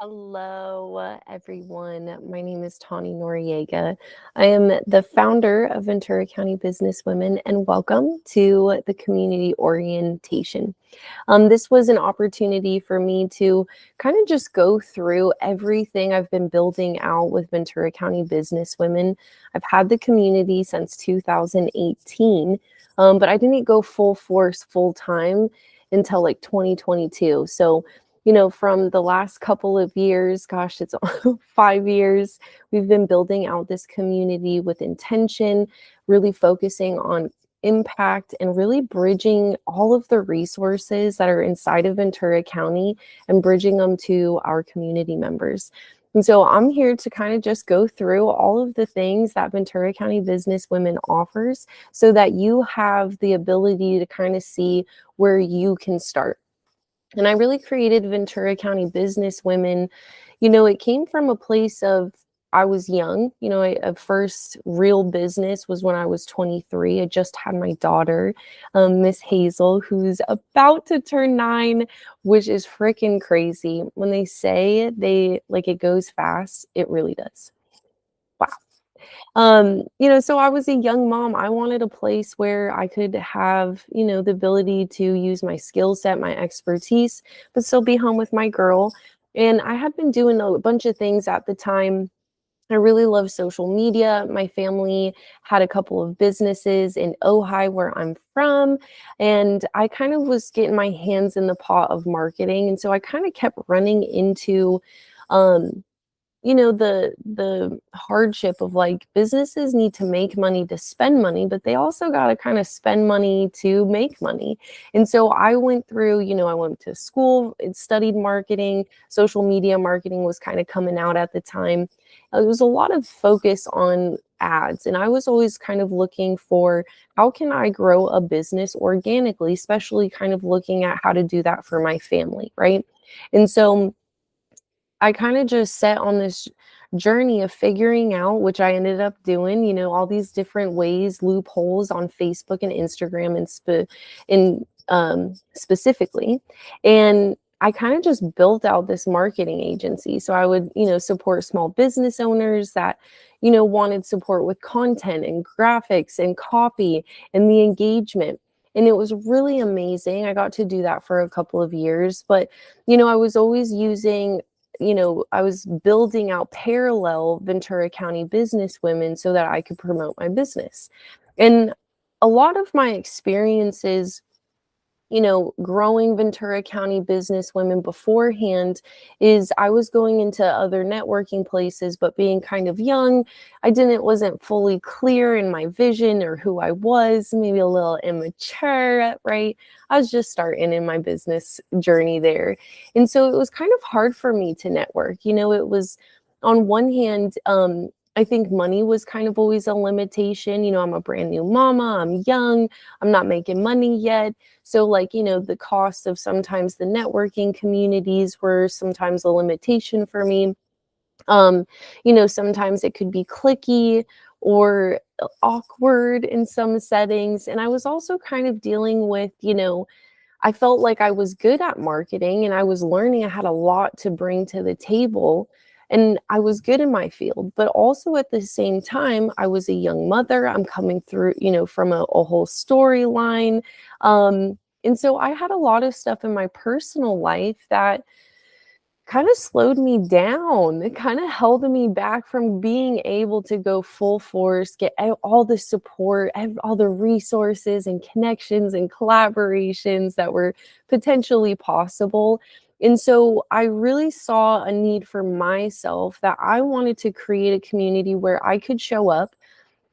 Hello, everyone. My name is Tawney Noriega. I am the founder of Ventura County Business Women, and welcome to the community orientation. This was an opportunity for me to kind of just go through everything I've been building out with Ventura County Business Women. I've had the community since 2018, but I didn't go full force, full time until like 2022. So from the last couple of years, gosh, it's 5 years, we've been building out this community with intention, really focusing on impact and really bridging all of the resources that are inside of Ventura County and bridging them to our community members. And so I'm here to kind of just go through all of the things that Ventura County Business Women offers so that you have the ability to kind of see where you can start. And I really created Ventura County Business Women. It came from a place of I was young. A first real business was when I was 23. I just had my daughter, Miss Hazel, who's about to turn 9, which is freaking crazy. When they say it goes fast, it really does. Wow. So I was a young mom. I wanted a place where I could have, the ability to use my skill set, my expertise, but still be home with my girl. And I had been doing a bunch of things at the time. I really love social media. My family had a couple of businesses in Ojai, where I'm from, and I kind of was getting my hands in the pot of marketing. And so I kind of kept running into um, the hardship of like businesses need to make money to spend money, but they also got to kind of spend money to make money. And so I went through, I went to school and studied marketing. Social media marketing was kind of coming out at the time. There was a lot of focus on ads, and I was always kind of looking for how can I grow a business organically, especially kind of looking at how to do that for my family, right? And so I kind of just set on this journey of figuring out, which I ended up doing, all these different ways, loopholes on Facebook and Instagram specifically. And I kind of just built out this marketing agency. So I would, support small business owners that, wanted support with content and graphics and copy and the engagement. And it was really amazing. I got to do that for a couple of years, but I was always using I was building out parallel Ventura County Business Women so that I could promote my business. And a lot of my experiences, growing Ventura County Business Women beforehand is I was going into other networking places, but being kind of young, wasn't fully clear in my vision or who I was, maybe a little immature, right? I was just starting in my business journey there. And so it was kind of hard for me to network. It was on one hand, I think money was kind of always a limitation. I'm a brand new mama, I'm young, I'm not making money yet. So the cost of sometimes the networking communities were sometimes a limitation for me. Sometimes it could be cliquey or awkward in some settings. And I was also kind of dealing with, I felt like I was good at marketing and I was learning. I had a lot to bring to the table and I was good in my field. But also at the same time, I was a young mother. I'm coming through, from a whole storyline. And so I had a lot of stuff in my personal life that kind of slowed me down. It kind of held me back from being able to go full force, get all the support, all the resources and connections and collaborations that were potentially possible. And so I really saw a need for myself that I wanted to create a community where I could show up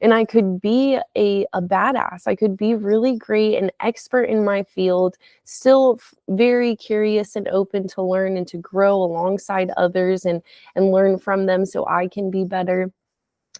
and I could be a badass. I could be really great and expert in my field, still very curious and open to learn and to grow alongside others and learn from them so I can be better.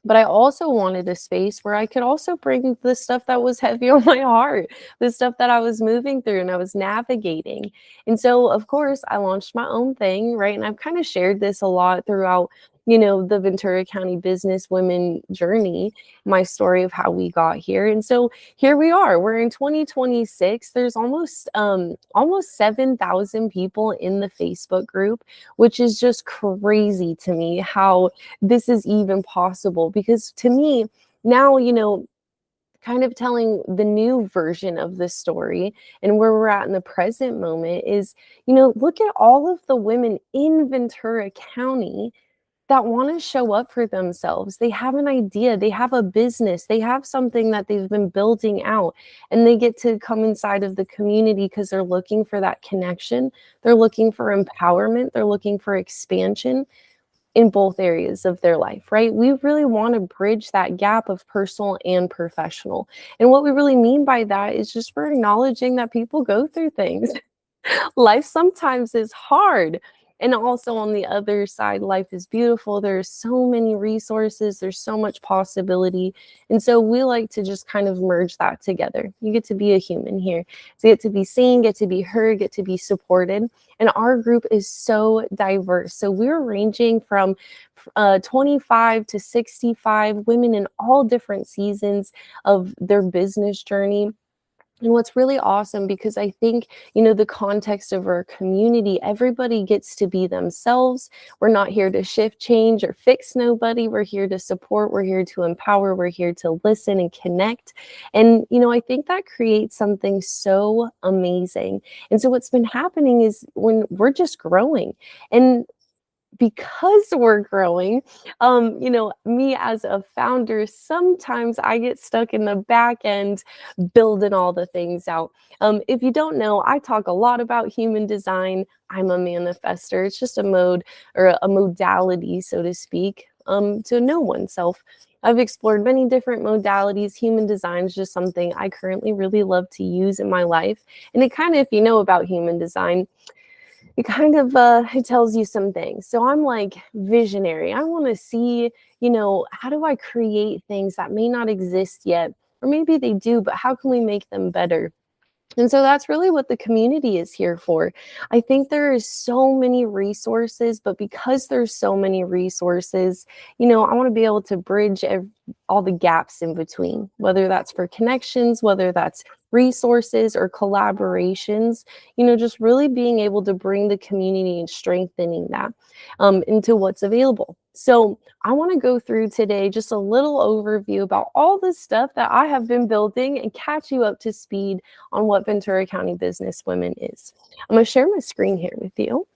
But I also wanted a space where I could also bring the stuff that was heavy on my heart, the stuff that I was moving through and I was navigating. And so, of course, I launched my own thing, right? And I've kind of shared this a lot throughout, the Ventura County Business Women journey, my story of how we got here. And so here we are. We're in 2026. There's almost 7,000 people in the Facebook group, which is just crazy to me how this is even possible. Because to me, now, kind of telling the new version of the story and where we're at in the present moment is, look at all of the women in Ventura County that want to show up for themselves. They have an idea, they have a business, they have something that they've been building out, and they get to come inside of the community because they're looking for that connection. They're looking for empowerment, they're looking for expansion in both areas of their life, right? We really want to bridge that gap of personal and professional. And what we really mean by that is just we're acknowledging that people go through things. Life sometimes is hard. And also on the other side, life is beautiful. There's so many resources, there's so much possibility. And so we like to just kind of merge that together. You get to be a human here. So you get to be seen, get to be heard, get to be supported. And our group is so diverse. So we're ranging from 25 to 65 women in all different seasons of their business journey. And what's really awesome, because I think, the context of our community, everybody gets to be themselves. We're not here to shift, change, or fix nobody. We're here to support. We're here to empower. We're here to listen and connect. And, I think that creates something so amazing. And so what's been happening is when we're just growing, and because we're growing, me as a founder, sometimes I get stuck in the back end building all the things out. If you don't know, I talk a lot about human design. I'm a manifester. It's just a mode or a modality, so to speak, to know oneself. I've explored many different modalities. Human design is just something I currently really love to use in my life. And it kind of, if you know about human design, it kind of it tells you some things. So I'm like visionary. I want to see, how do I create things that may not exist yet, or maybe they do, but how can we make them better? And so that's really what the community is here for. I think there is so many resources, but because there's so many resources, I want to be able to bridge all the gaps in between, whether that's for connections, whether that's resources or collaborations, just really being able to bring the community and strengthening that into what's available. So I want to go through today just a little overview about all the stuff that I have been building and catch you up to speed on what Ventura County Business Women is. I'm going to share my screen here with you.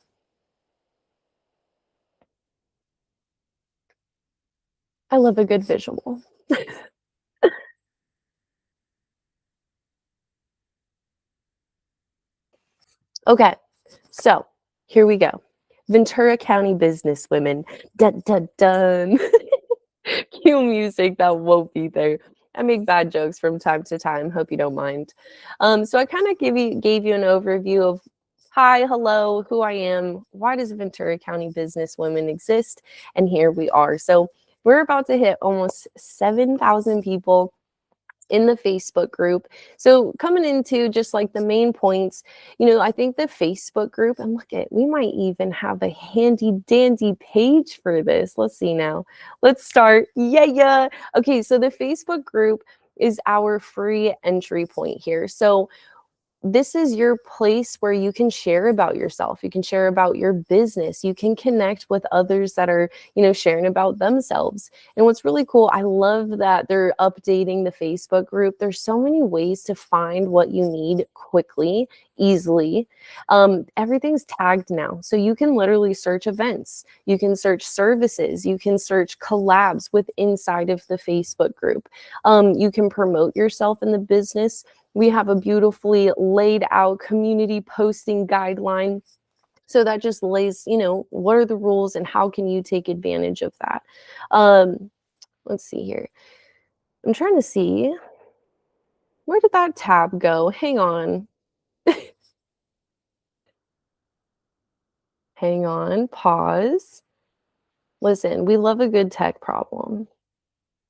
I love a good visual. Okay, so here we go. Ventura County Business Women. Dun, dun, dun. Cue music that won't be there. I make bad jokes from time to time. Hope you don't mind. So I kind of gave you an overview of hi, hello, who I am, why does Ventura County Business Women exist, and here we are. So we're about to hit almost 7,000 people in the Facebook group. So coming into just like the main points, I think the Facebook group, and look at, we might even have a handy dandy page for this. Let's see now. Let's start. Yeah. Okay, so the Facebook group is our free entry point here. So this is your place where you can share about yourself. You can share about your business. You can connect with others that are, sharing about themselves. And what's really cool, I love that they're updating the Facebook group. There's so many ways to find what you need quickly, easily. Everything's tagged now. So you can literally search events. You can search services. You can search collabs with inside of the Facebook group. You can promote yourself in the business. We have a beautifully laid out community posting guideline. So that just lays, what are the rules and how can you take advantage of that? Let's see here. I'm trying to see. Where did that tab go? Hang on. Hang on. Pause. Listen, we love a good tech problem.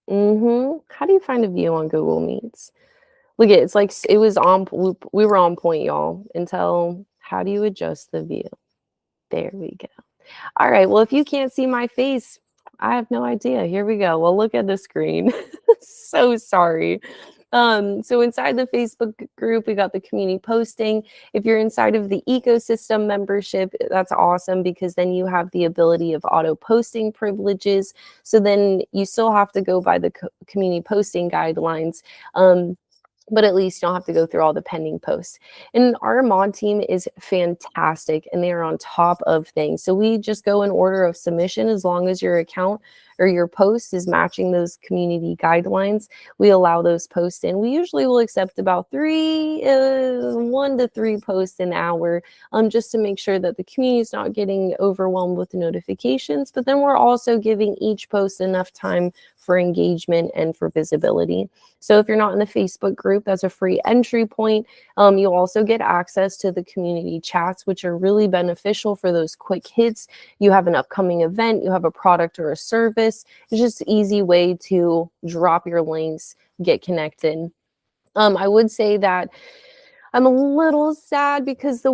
How do you find a view on Google Meets? Look at it's like it was on. We were on point, y'all. Until how do you adjust the view? There we go. All right. Well, if you can't see my face, I have no idea. Here we go. Well, look at the screen. So sorry. So inside the Facebook group, we got the community posting. If you're inside of the ecosystem membership, that's awesome because then you have the ability of auto posting privileges. So then you still have to go by the community posting guidelines. But at least you don't have to go through all the pending posts. And our mod team is fantastic and they are on top of things. So we just go in order of submission as long as your account or your post is matching those community guidelines. We allow those posts in. We usually will accept about 1 to 3 posts an hour, just to make sure that the community is not getting overwhelmed with the notifications. But then we're also giving each post enough time for engagement and for visibility. So if you're not in the Facebook group, that's a free entry point. You'll also get access to the community chats, which are really beneficial for those quick hits. You have an upcoming event, you have a product or a service. It's just an easy way to drop your links, get connected. I would say that I'm a little sad because the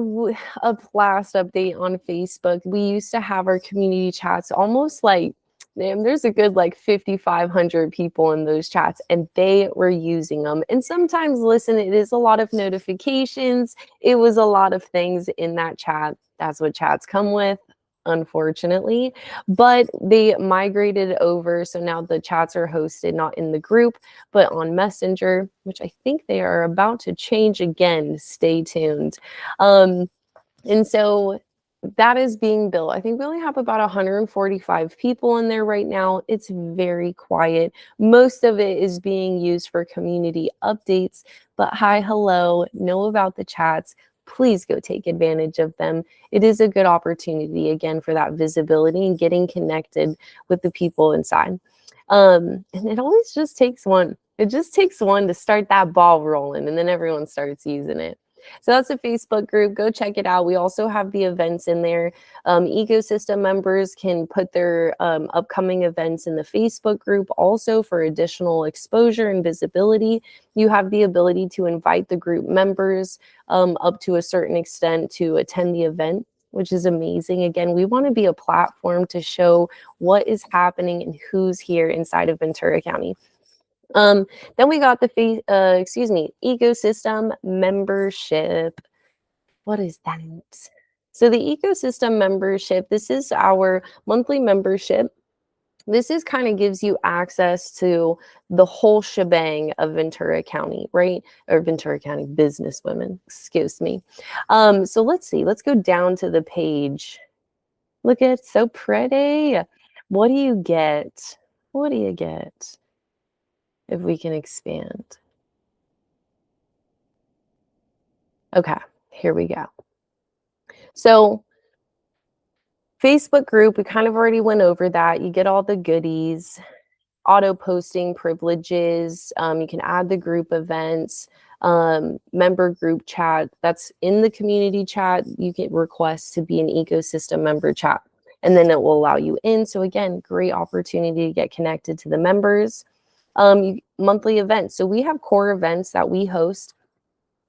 last update on Facebook, we used to have our community chats almost like, there's a good like 5,500 people in those chats and they were using them. And sometimes, listen, it is a lot of notifications. It was a lot of things in that chat. That's what chats come with, unfortunately. But they migrated over. So now the chats are hosted not in the group, but on Messenger, which I think they are about to change again. Stay tuned. And so that is being built. I think we only have about 145 people in there right now. It's very quiet. Most of it is being used for community updates, but hi, hello, know about the chats. Please go take advantage of them. It is a good opportunity, again, for that visibility and getting connected with the people inside. And it always just takes one. It just takes one to start that ball rolling, and then everyone starts using it. So that's a Facebook group. Go check it out. We also have the events in there. Ecosystem members can put their upcoming events in the Facebook group also for additional exposure and visibility. You have the ability to invite the group members up to a certain extent to attend the event, which is amazing. Again, we want to be a platform to show what is happening and who's here inside of Ventura County. Then we got the ecosystem membership. What is that? So the ecosystem membership, this is our monthly membership. This is kind of gives you access to the whole shebang of Ventura County, right? Or Ventura County Business Women, excuse me. So let's see, let's go down to the page. Look at it, so pretty. What do you get? What do you get? If we can expand. Okay, here we go. So Facebook group, we kind of already went over that. You get all the goodies, auto posting privileges. You can add the group events, member group chat. That's in the community chat. You get requests to be an ecosystem member chat, and then it will allow you in. So again, great opportunity to get connected to the members. Monthly events. So we have core events that we host.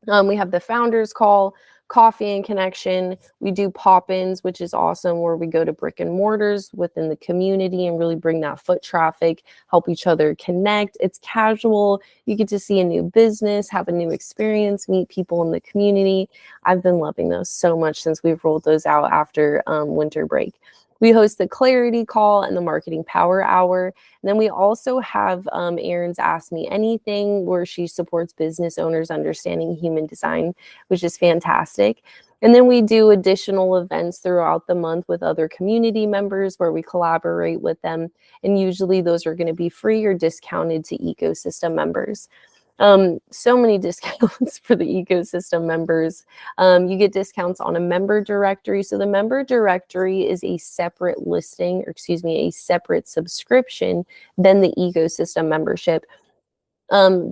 We have the founders call, coffee and connection. We do pop-ins, which is awesome, where we go to brick and mortars within the community and really bring that foot traffic, help each other connect. It's casual. You get to see a new business, have a new experience, meet people in the community. I've been loving those so much since we've rolled those out after winter break. We host the Clarity Call and the Marketing Power Hour. And then we also have Erin's Ask Me Anything, where she supports business owners understanding human design, which is fantastic. And then we do additional events throughout the month with other community members where we collaborate with them. And usually those are going to be free or discounted to ecosystem members. So many discounts for the ecosystem members. You get discounts on a member directory. So the member directory is a separate listing, or excuse me, a separate subscription than the ecosystem membership.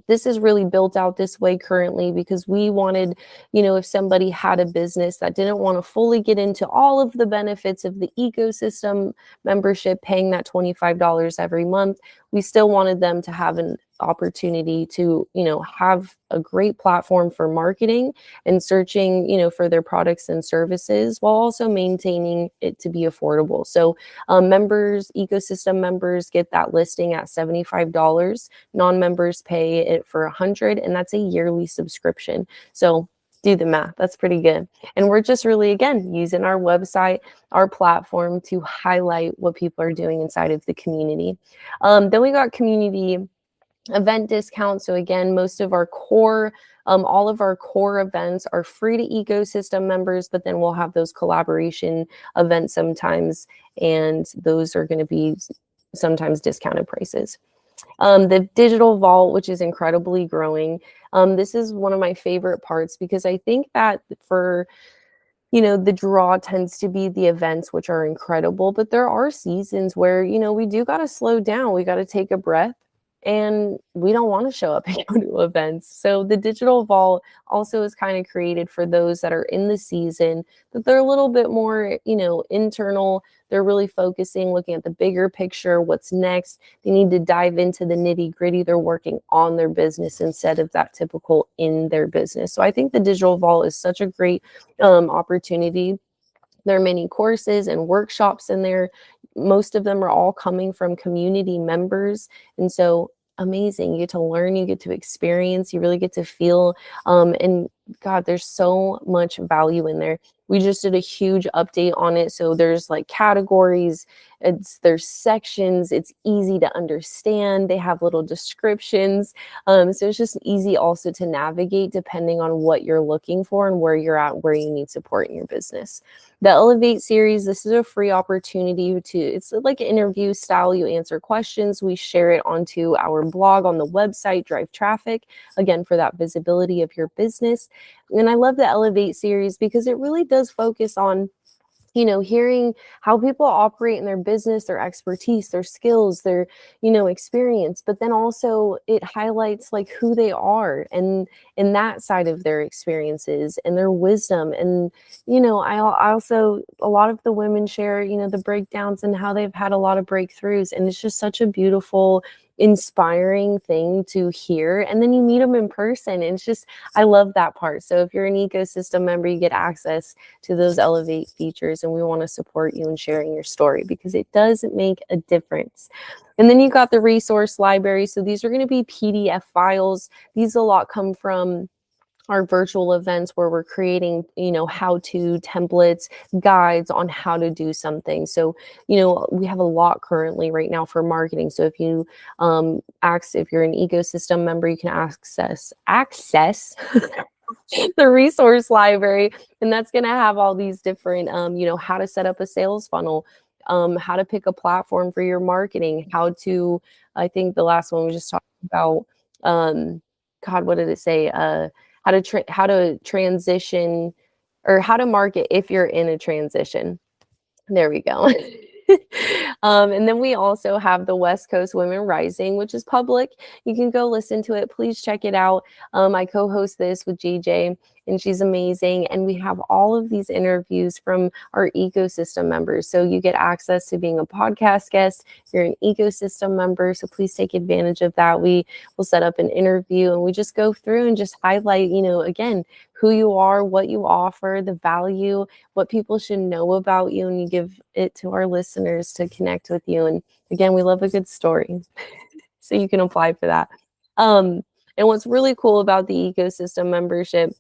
This is really built out this way currently because we wanted, if somebody had a business that didn't want to fully get into all of the benefits of the ecosystem membership, paying that $25 every month, we still wanted them to have opportunity to, have a great platform for marketing and searching, for their products and services while also maintaining it to be affordable. So ecosystem members get that listing at $75. Non-members pay it for $100, and that's a yearly subscription. So do the math. That's pretty good. And we're just really, again, using our website, our platform to highlight what people are doing inside of the community. Then we got community event discounts. So again, most of our core, all of our core events are free to ecosystem members, but then we'll have those collaboration events sometimes, and those are going to be sometimes discounted prices. The digital vault, which is incredibly growing. This is one of my favorite parts because I think that for the draw tends to be the events, which are incredible, but there are seasons where, we do got to slow down. We got to take a breath, and we don't want to show up and go to events. So the digital vault also is kind of created for those that are in the season, that they're a little bit more, internal. They're really focusing, looking at the bigger picture, what's next. They need to dive into the nitty gritty. They're working on their business instead of that typical in their business. So I think the digital vault is such a great opportunity. There are many courses and workshops in there. Most of them are all coming from community members. And so amazing. You get to learn, you get to experience, you really get to feel. And God, there's so much value in there. We just did a huge update on it. So there's like categories, there's sections, it's easy to understand. They have little descriptions. So it's just easy also to navigate depending on what you're looking for and where you're at, where you need support in your business. The Elevate series, this is a free opportunity it's like an interview style. You answer questions. We share it onto our blog on the website, drive traffic, again, for that visibility of your business. And I love the Elevate series because it really does focus on hearing how people operate in their business, their expertise, their skills, their, experience, but then also it highlights like who they are and in that side of their experiences and their wisdom. And, I also, a lot of the women share, the breakdowns and how they've had a lot of breakthroughs. And it's just such a beautiful, inspiring thing to hear. And then you meet them in person. And it's just, I love that part. So if you're an ecosystem member, you get access to those Elevate features, and we want to support you in sharing your story because it does make a difference. And then you got the resource library. So these are going to be PDF files. These a lot come from our virtual events where we're creating, how-to templates, guides on how to do something. So, we have a lot currently right now for marketing. So if you if you're an ecosystem member, you can access the resource library, and that's going to have all these different, how to set up a sales funnel, how to pick a platform for your marketing, I think the last one we just talked about, God, what did it say? How to transition or how to market if you're in a transition. There we go. And then we also have the West Coast Women Rising, which is public. You can go listen to it. Please check it out. I co-host this with JJ, and she's amazing. And we have all of these interviews from our ecosystem members. So you get access to being a podcast guest. You're an ecosystem member, so please take advantage of that. We will set up an interview, and we just go through and just highlight, again, who you are, what you offer, the value, what people should know about you, and you give it to our listeners to connect with you. And again, we love a good story, so you can apply for that. And what's really cool about the ecosystem membership,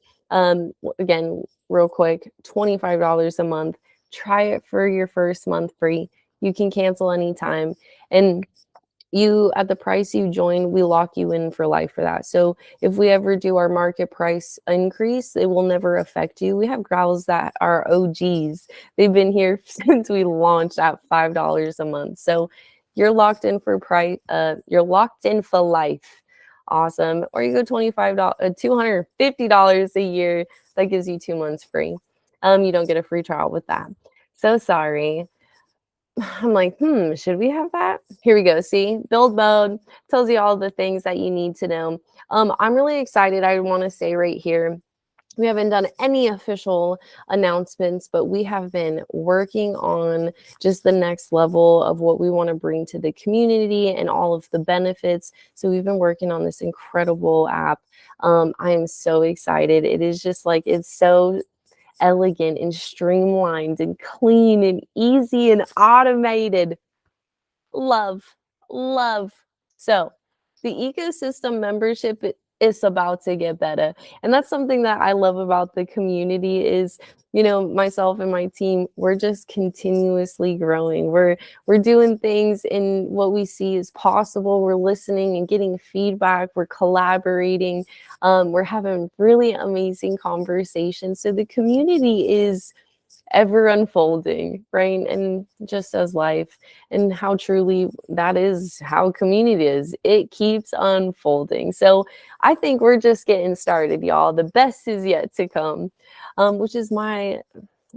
again, real quick, $25 a month. Try it for your first month free. You can cancel anytime. And at the price you join, we lock you in for life for that. So if we ever do our market price increase, it will never affect you. We have gals that are OGs. They've been here since we launched at $5 a month. So you're locked in for you're locked in for life. Awesome. Or you go $250 a year. That gives you 2 months free. You don't get a free trial with that. So sorry. I'm like, should we have that? Here we go. See, build mode tells you all the things that you need to know. I'm really excited. I want to say right here, We haven't done any official announcements, but we have been working on just the next level of what we want to bring to the community and all of the benefits. So we've been working on this incredible app. I am so excited. It is just like, it's so elegant and streamlined and clean and easy and automated. Love, love. So the ecosystem membership is about to get better. And that's something that I love about the community is, myself and my team, we're just continuously growing. We're doing things in what we see is possible. We're listening and getting feedback. We're collaborating. We're having really amazing conversations. So the community is ever unfolding, right? And just as life, and how truly that is how community is. It keeps unfolding. So I think we're just getting started, y'all. The best is yet to come, which is I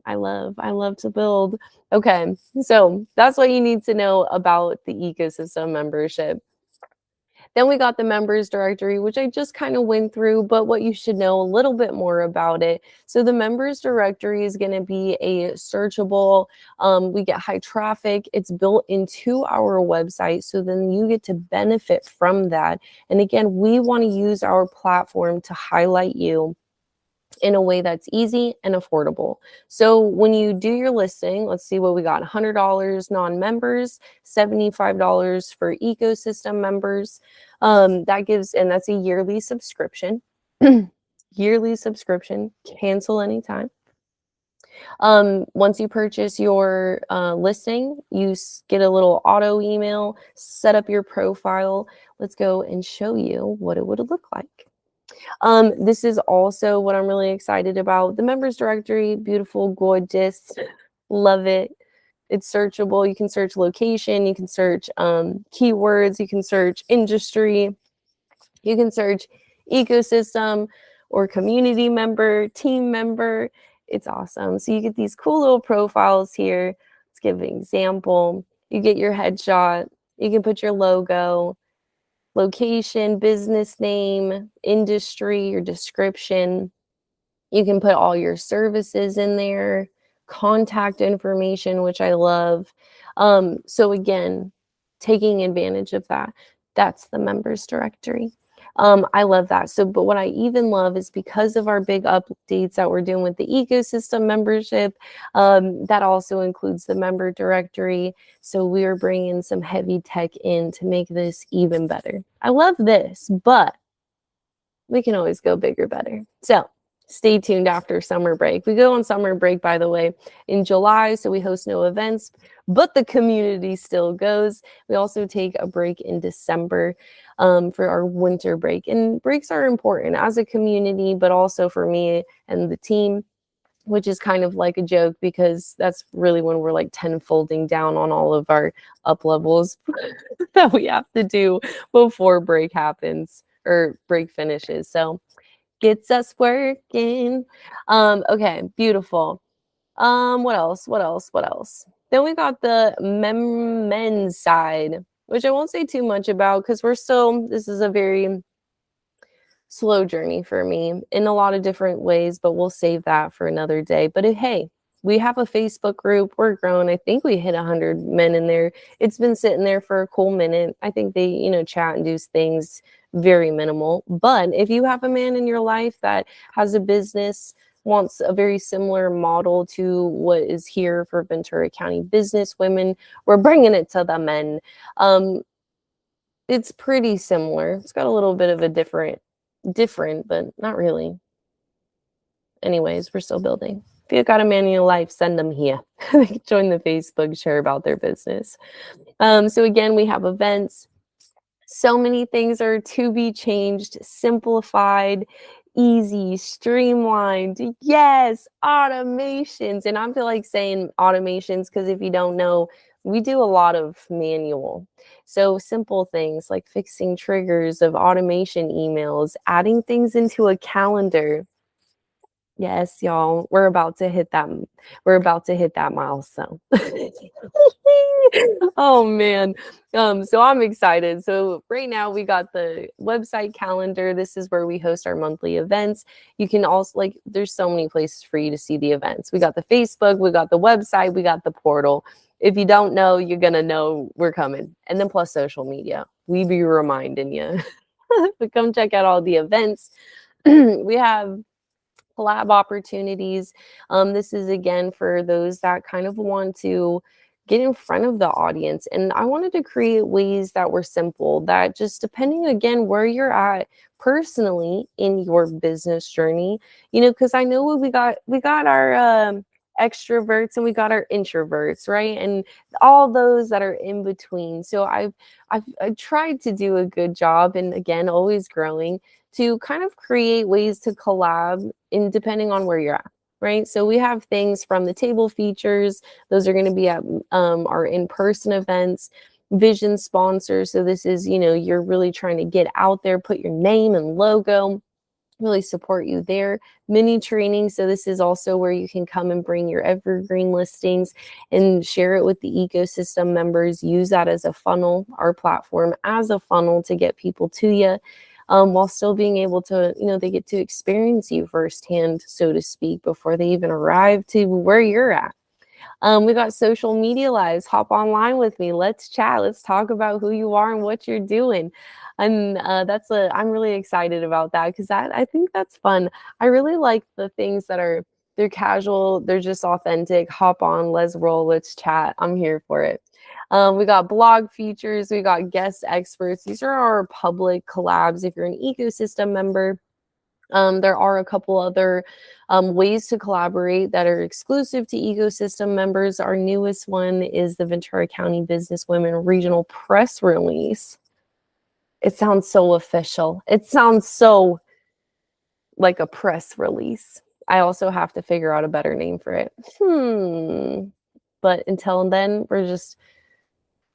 love to build. Okay, so that's what you need to know about the ecosystem membership. Then we got the members directory, which I just kind of went through, but what you should know a little bit more about it. So the members directory is going to be a searchable, we get high traffic. It's built into our website. So then you get to benefit from that. And again, we want to use our platform to highlight you in a way that's easy and affordable. So when you do your listing, let's see what we got: $100 non-members, $75 for ecosystem members. That's a yearly subscription. Yearly subscription, cancel anytime. Once you purchase your listing, you get a little auto email, set up your profile. Let's go and show you what it would look like. This is also what I'm really excited about. The members directory, beautiful, gorgeous, love it. It's searchable. You can search location, you can search keywords, you can search industry, you can search ecosystem or community member, team member. It's awesome. So you get these cool little profiles here. Let's give an example. You get your headshot, you can put your logo, location, business name, industry, your description. You can put all your services in there, contact information, which I love. So again, taking advantage of that. That's the members directory. I love that. So, but what I even love is because of our big updates that we're doing with the ecosystem membership, that also includes the member directory. So we are bringing some heavy tech in to make this even better. I love this, but we can always go bigger, better. So stay tuned after summer break. We go on summer break, by the way, in July, so we host no events, but the community still goes. We also take a break in December for our winter break. And breaks are important as a community, but also for me and the team, which is kind of like a joke because that's really when we're like 10-folding down on all of our up levels that we have to do before break happens or break finishes. So gets us working. Okay, beautiful. What else? Then we got the men's side, which I won't say too much about because this is a very slow journey for me in a lot of different ways, but we'll save that for another day. But hey, we have a Facebook group. We're growing. I think we hit 100 men in there. It's been sitting there for a cool minute. I think they, chat and do things very minimal. But if you have a man in your life that has a business, wants a very similar model to what is here for Ventura County Business Women, we're bringing it to the men. It's pretty similar. It's got a little bit of a different, but not really. Anyways, we're still building. If you've got a man in your life, send them here. They can join the Facebook, share about their business. So again, we have events. So many things are to be changed, simplified, easy, streamlined. Yes, automations. And I'm like saying automations because if you don't know, we do a lot of manual. So simple things like fixing triggers of automation emails, adding things into a calendar. Yes, y'all, we're about to hit that milestone. Oh man. So I'm excited. So right now we got the website calendar. This is where we host our monthly events. You can also there's so many places for you to see the events. We got the Facebook, we got the website, we got the portal. If you don't know, you're gonna know we're coming. And then plus social media. We be reminding you. But come check out all the events. We have collab opportunities. This is again for those that kind of want to get in front of the audience. And I wanted to create ways that were simple, that just depending again where you're at personally in your business journey, because I know we got our extroverts and we got our introverts, right? And all those that are in between. So I've tried to do a good job, and again, always growing, to kind of create ways to collab in depending on where you're at, right? So we have things from the table features. Those are going to be at our in-person events, vision sponsors. So this is, you're really trying to get out there, put your name and logo, really support you there. Mini training. So this is also where you can come and bring your evergreen listings and share it with the ecosystem members. Use that as a funnel, our platform as a funnel to get people to you. While still being able to, they get to experience you firsthand, so to speak, before they even arrive to where you're at. We got social media lives. Hop online with me. Let's chat. Let's talk about who you are and what you're doing. And I'm really excited about that, because I think that's fun. I really like the things that they're casual, they're just authentic. Hop on, let's roll, let's chat. I'm here for it. We got blog features, we got guest experts. These are our public collabs. If you're an ecosystem member, there are a couple other ways to collaborate that are exclusive to ecosystem members. Our newest one is the Ventura County Business Women Regional Press Release. It sounds so official. It sounds so like a press release. I also have to figure out a better name for it. But until then, we're just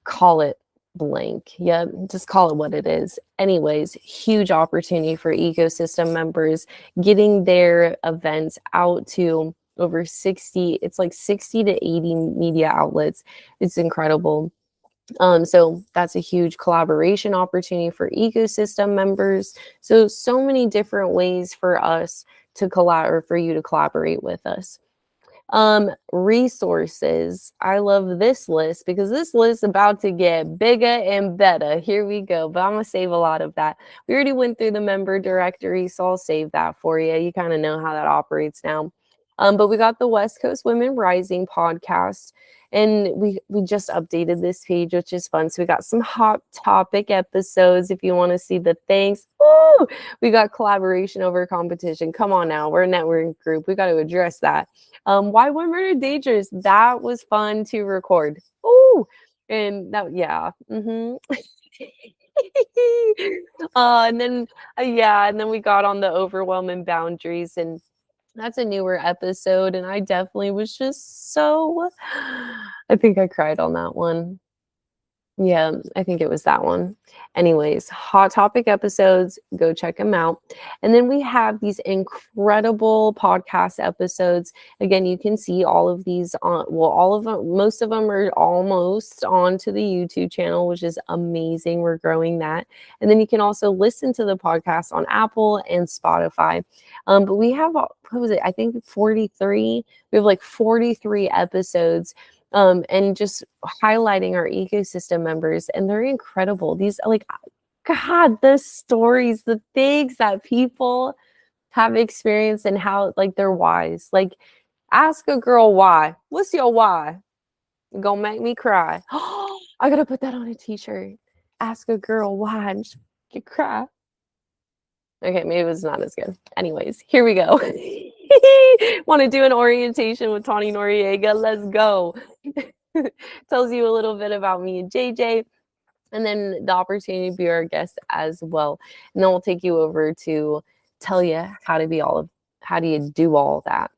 call it blank. Yeah, just call it what it is. Anyways, huge opportunity for ecosystem members getting their events out to over 60, it's like 60 to 80 media outlets. It's incredible. So that's a huge collaboration opportunity for ecosystem members. So many different ways for us to or for you to collaborate with us. Resources. I love this list because this list is about to get bigger and better. Here we go. But I'm going to save a lot of that. We already went through the member directory, so I'll save that for you. You kind of know how that operates now. But we got the West Coast Women Rising podcast, and we just updated this page, which is fun. So we got some hot topic episodes if you want to see the things. Ooh, we got collaboration over competition. Come on now, we're a networking group. We got to address that. Why women are dangerous. That was fun to record. Ooh, and that, yeah. And then we got on the overwhelming boundaries, and that's a newer episode, and I definitely was just so, I think I cried on that one. Yeah, I think it was that one. Anyways, hot topic episodes, go check them out. And then we have these incredible podcast episodes. Again, you can see all of these on, well, all of them, most of them are almost onto the YouTube channel, which is amazing. We're growing that. And then you can also listen to the podcast on Apple and Spotify. But we have, what was it? I think 43. We have like 43 episodes. And just highlighting our ecosystem members, and they're incredible. These, like, God, the stories, the things that people have experienced, and how, like, they're wise. Like, ask a girl why. What's your why? Gonna make me cry. I gotta put that on a t-shirt. Ask a girl why, and you cry. Okay, maybe it was not as good. Anyways, here we go. Want to do an orientation with Tawney Noriega? Let's go. Tells you a little bit about me and JJ, and then the opportunity to be our guest as well. And then we'll take you over to tell you how do you do all that.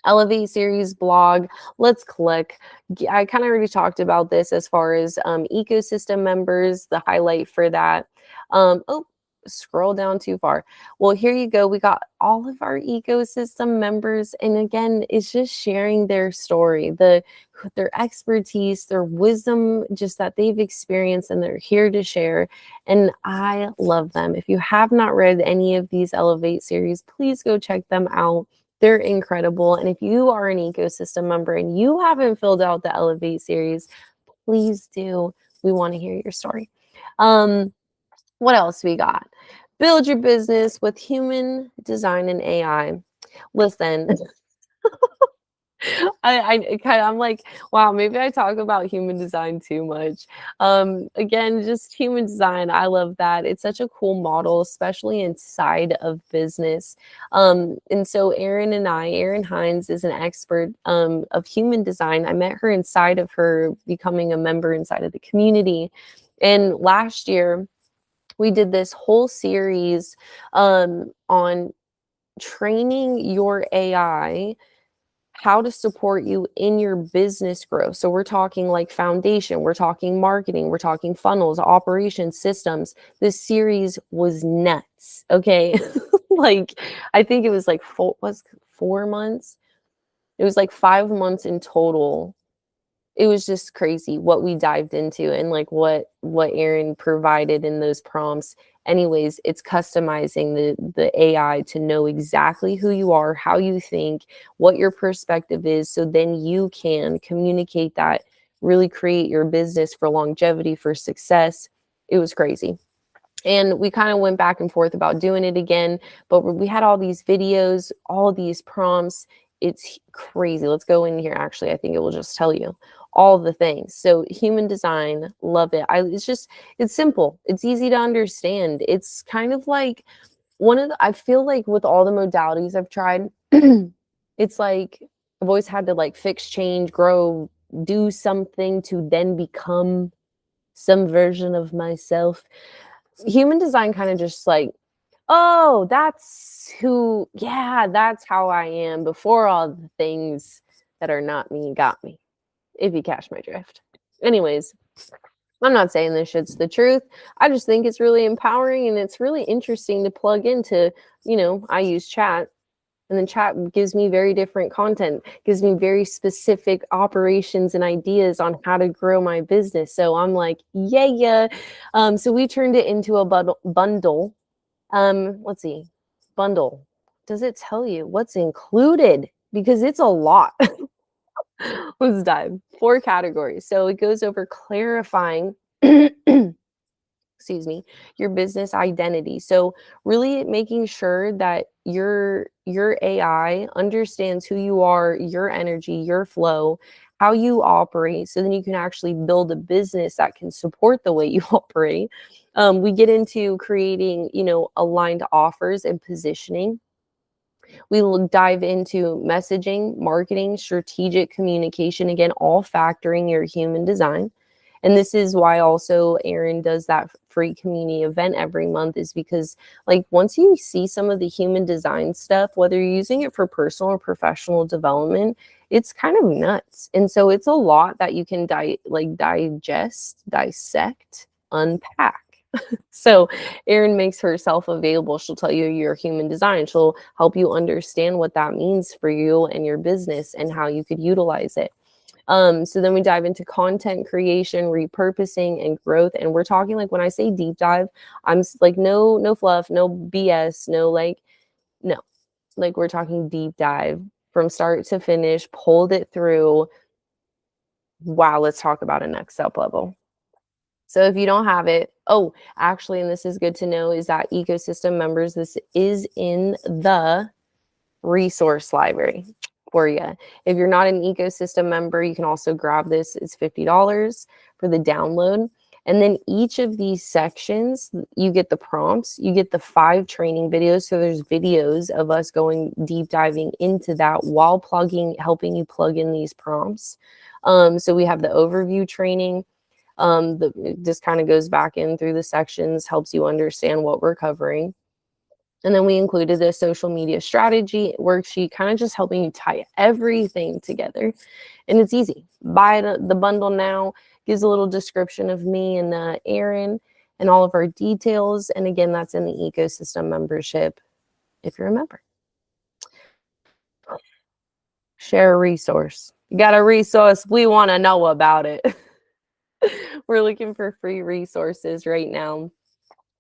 Elevate series blog. Let's click. I kind of already talked about this as far as ecosystem members, the highlight for that. scroll down too far. Well, here you go. We got all of our ecosystem members. And again, it's just sharing their story, their expertise, their wisdom, just that they've experienced and they're here to share. And I love them. If you have not read any of these Elevate series, please go check them out. They're incredible. And if you are an ecosystem member and you haven't filled out the Elevate series, please do. We want to hear your story. What else we got? Build your business with human design and AI. Listen, I'm like, wow, maybe I talk about human design too much. Again, just human design. I love that. It's such a cool model, especially inside of business. And so Erin Hines is an expert of human design. I met her inside of her becoming a member inside of the community. And last year, we did this whole series on training your AI how to support you in your business growth. So we're talking like foundation, we're talking marketing, we're talking funnels, operations, systems. This series was nuts. Okay. Like, I think it was like 4 months. It was like 5 months in total. It was just crazy what we dived into and like what Erin provided in those prompts. Anyways, it's customizing the AI to know exactly who you are, how you think, what your perspective is, so then you can communicate that, really create your business for longevity, for success. It was crazy. And we kind of went back and forth about doing it again, but we had all these videos, all these prompts. It's crazy. Let's go in here. Actually, I think it will just tell you all the things. So human design, love it. It's simple. It's easy to understand. It's kind of like I feel like with all the modalities I've tried, it's like I've always had to like fix, change, grow, do something to then become some version of myself. Human design kind of just like, oh, that's how I am before all the things that are not me got me, if you catch my drift. Anyways, I'm not saying this shit's the truth. I just think it's really empowering and it's really interesting to plug into, I use chat, and then chat gives me very different content, gives me very specific operations and ideas on how to grow my business. So I'm like, yeah. So we turned it into a bundle. Let's see, bundle. Does it tell you what's included? Because it's a lot. Let's dive. 4 categories. So it goes over clarifying, excuse me, your business identity. So really making sure that your AI understands who you are, your energy, your flow, how you operate, so then you can actually build a business that can support the way you operate. We get into creating, aligned offers and positioning. We will dive into messaging, marketing, strategic communication, again, all factoring your human design. And this is why also Erin does that free community event every month, is because like once you see some of the human design stuff, whether you're using it for personal or professional development, it's kind of nuts. And so it's a lot that you can digest, dissect, unpack. So Erin makes herself available. She'll tell you your human design. She'll help you understand what that means for you and your business and how you could utilize it. So then we dive into content creation, repurposing, and growth. And we're talking like, when I say deep dive, I'm like, no fluff, no BS, no, like we're talking deep dive from start to finish, pulled it through. Wow, let's talk about a next up level. So if you don't have it, actually, and this is good to know, is that ecosystem members, this is in the resource library for you. If you're not an ecosystem member, you can also grab this. It's $50 for the download. And then each of these sections, you get the prompts, you get the 5 training videos. So there's videos of us going deep diving into that while helping you plug in these prompts. So we have the overview training. It just kind of goes back in through the sections, helps you understand what we're covering. And then we included the social media strategy worksheet, kind of just helping you tie everything together. And it's easy. Buy the bundle now, gives a little description of me and Erin. and all of our details. And again, that's in the ecosystem membership if you're a member. Share a resource. You got a resource, we want to know about it. We're looking for free resources right now.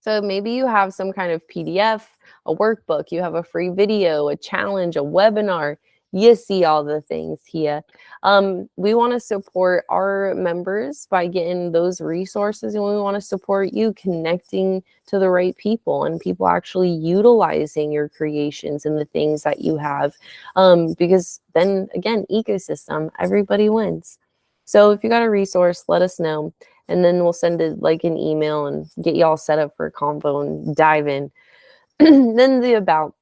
So maybe you have some kind of PDF, a workbook, you have a free video, a challenge, a webinar. You see all the things here. We want to support our members by getting those resources, and we want to support you connecting to the right people and people actually utilizing your creations and the things that you have. Because then again, ecosystem, everybody wins. So if you got a resource, let us know. And then we'll send it like an email and get y'all set up for a convo and dive in. Then the about.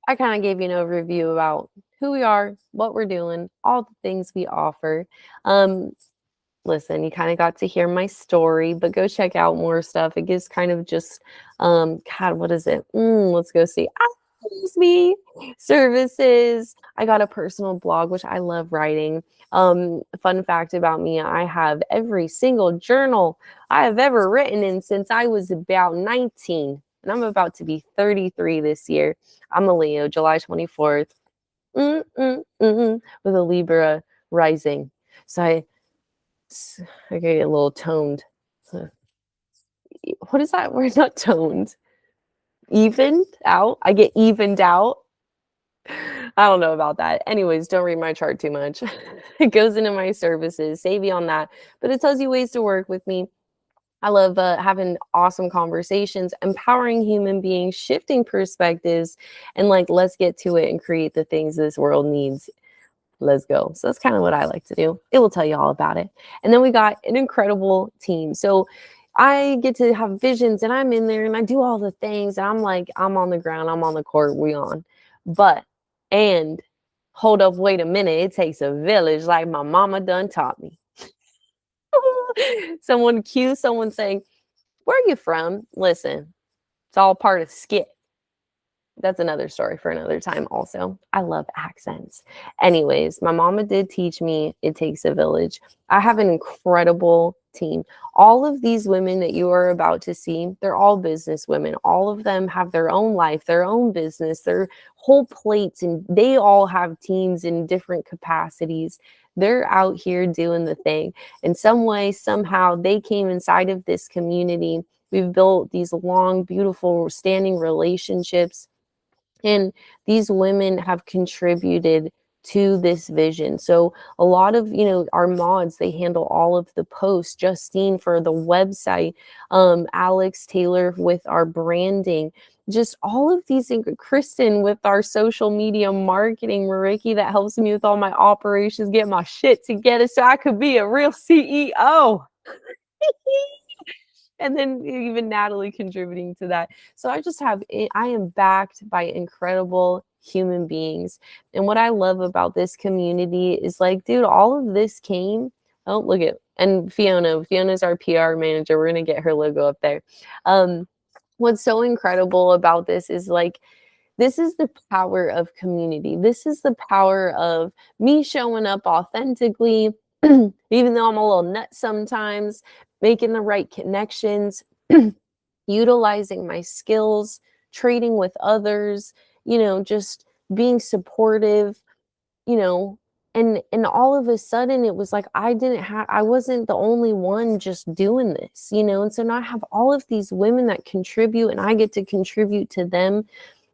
I kind of gave you an overview about who we are, what we're doing, all the things we offer. Listen, you kind of got to hear my story, but go check out more stuff. It gives kind of just, God, what is it? Let's go see. Excuse me. Services. I got a personal blog, which I love writing. Fun fact about me, I have every single journal I have ever written in since I was about 19, and I'm about to be 33 this year. I'm a Leo, July 24th, with a Libra rising. So I get a little toned. What is that? We're not toned. Evened out. I get evened out. I don't know about that. Anyways, don't read my chart too much. It goes into my services. Save you on that. But it tells you ways to work with me. I love having awesome conversations, empowering human beings, shifting perspectives, and like, let's get to it and create the things this world needs. Let's go. So that's kind of what I like to do. It will tell you all about it. And then we got an incredible team. So I get to have visions and I'm in there and I do all the things. And I'm like, I'm on the ground, I'm on the court, we on. And hold up, wait a minute. It takes a village, like my mama done taught me. Someone saying, where are you from? Listen, it's all part of the skit. That's another story for another time also. I love accents. Anyways, my mama did teach me it takes a village. I have an incredible team. All of these women that you are about to see, they're all business women. All of them have their own life, their own business, their whole plates, and they all have teams in different capacities. They're out here doing the thing. In some way, somehow, they came inside of this community. We've built these long, beautiful, standing relationships. And these women have contributed to this vision. So a lot of, our mods, they handle all of the posts. Justine for the website, Alex Taylor with our branding, just all of these, Kristen with our social media marketing, Mariki that helps me with all my operations, get my shit together so I could be a real CEO. And then even Natalie contributing to that. So I am backed by incredible human beings. And what I love about this community is like, dude, all of this came, oh, look at, and Fiona's our PR manager. We're going to get her logo up there. What's so incredible about this is like, this is the power of community. This is the power of me showing up authentically, even though I'm a little nuts sometimes, making the right connections, utilizing my skills, trading with others, just being supportive, and all of a sudden it was like I wasn't the only one just doing this, and so now I have all of these women that contribute and I get to contribute to them,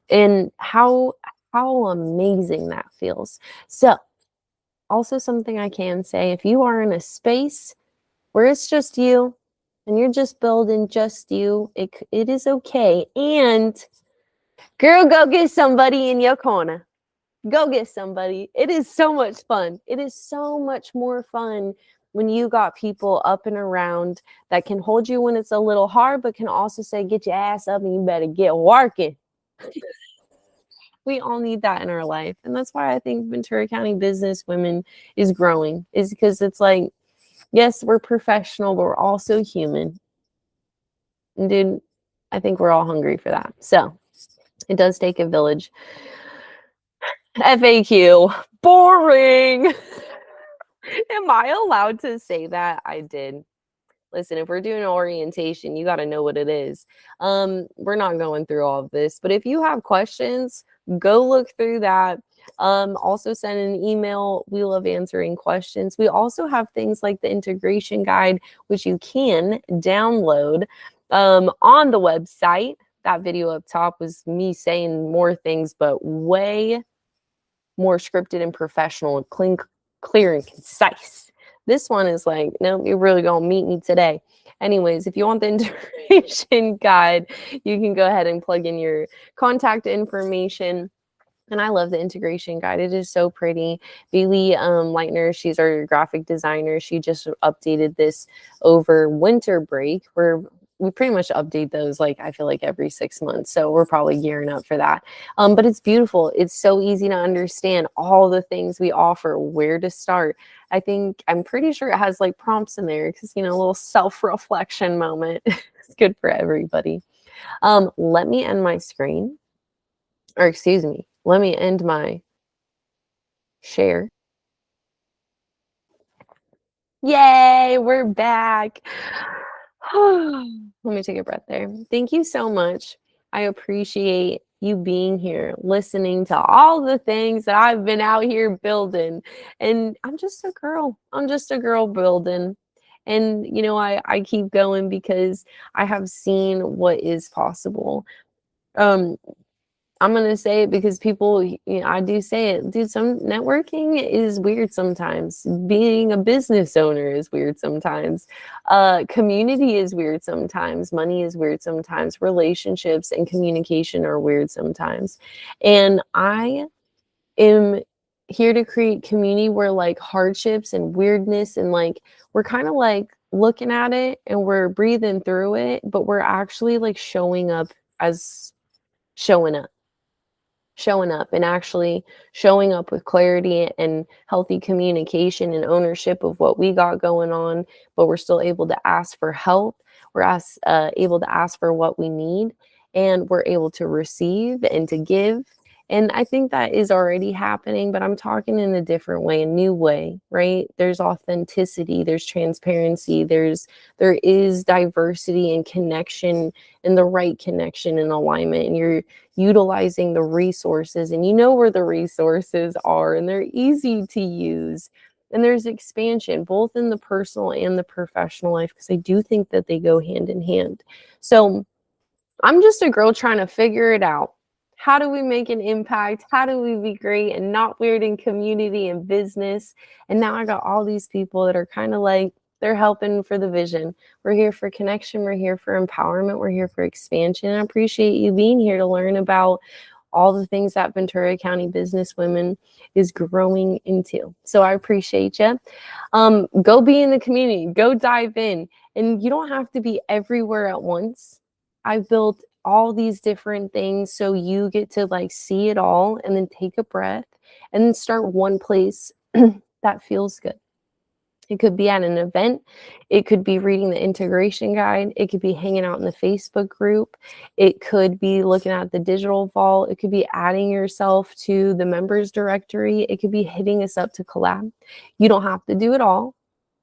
and how amazing that feels. So also something I can say, if you are in a space where it's just you and you're just building just you, it is okay. And girl, go get somebody in your corner. Go get somebody. It is so much fun. It is so much more fun when you got people up and around that can hold you when it's a little hard, but can also say, get your ass up and you better get working. We all need that in our life. And that's why I think Ventura County Business Women is growing, is because it's like, yes, we're professional, but we're also human. And dude, I think we're all hungry for that. So it does take a village. FAQ, boring. Am I allowed to say that? I did. listen, if we're doing an orientation, you got to know what it is. We're not going through all of this, but if you have questions, go look through that. Also send an email. We love answering questions. We also have things like the integration guide, which you can download on the website. That video up top was me saying more things, but way more scripted and professional and clear and concise. This one is like, no, you're really going to meet me today. Anyways, if you want the integration guide, you can go ahead and plug in your contact information. And I love the integration guide. It is so pretty. Bailey Leitner, she's our graphic designer. She just updated this over winter break. We pretty much update those, like, I feel like every 6 months. So we're probably gearing up for that. But it's beautiful. It's so easy to understand all the things we offer, where to start. I'm pretty sure it has like prompts in there because, a little self-reflection moment. It's good for everybody. Let me end my screen. Or excuse me, let me end my share. Yay, we're back. Let me take a breath there. Thank you so much. I appreciate you being here, listening to all the things that I've been out here building. And I'm just a girl. I'm just a girl building. And, I keep going because I have seen what is possible. I'm going to say it because people, I do say it, dude, some networking is weird sometimes. Being a business owner is weird sometimes. Community is weird sometimes. Money is weird sometimes. Relationships and communication are weird sometimes. And I am here to create community where like hardships and weirdness and like, we're kind of like looking at it and we're breathing through it, but we're actually like showing up and actually showing up with clarity and healthy communication and ownership of what we got going on, but we're still able to ask for help. We're able to ask for what we need, and we're able to receive and to give. And I think that is already happening, but I'm talking in a different way, a new way, right? There's authenticity, there's transparency, there is diversity and connection, and the right connection and alignment. And you're utilizing the resources, and you know where the resources are, and they're easy to use. And there's expansion, both in the personal and the professional life, because I do think that they go hand in hand. So I'm just a girl trying to figure it out. How do we make an impact? How do we be great and not weird in community and business? And now I got all these people that are kind of like, they're helping for the vision. We're here for connection. We're here for empowerment. We're here for expansion. I appreciate you being here to learn about all the things that Ventura County Business Women is growing into. So I appreciate you. Go be in the community. Go dive in. And you don't have to be everywhere at once. I've built all these different things so you get to like see it all and then take a breath and then start one place that feels good. It could be at an event. It could be reading the integration guide. It could be hanging out in the Facebook group. It could be looking at the digital vault. It could be adding yourself to the members directory. It could be hitting us up to collab. You don't have to do it all.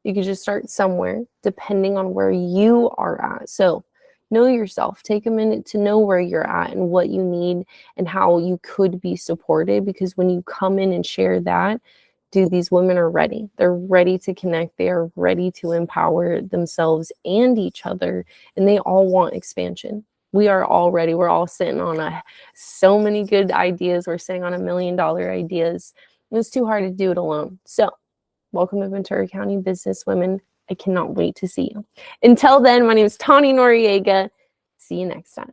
You could just start somewhere depending on where you are at. So know yourself. Take a minute to know where you're at and what you need and how you could be supported, because when you come in and share that, dude, these women are ready. They're ready to connect. They are ready to empower themselves and each other, and they all want expansion. We are all ready. We're all sitting on so many good ideas. We're sitting on $1 million ideas. And it's too hard to do it alone. So welcome to Ventura County Business Women. I cannot wait to see you. Until then, my name is Tawney Noriega. See you next time.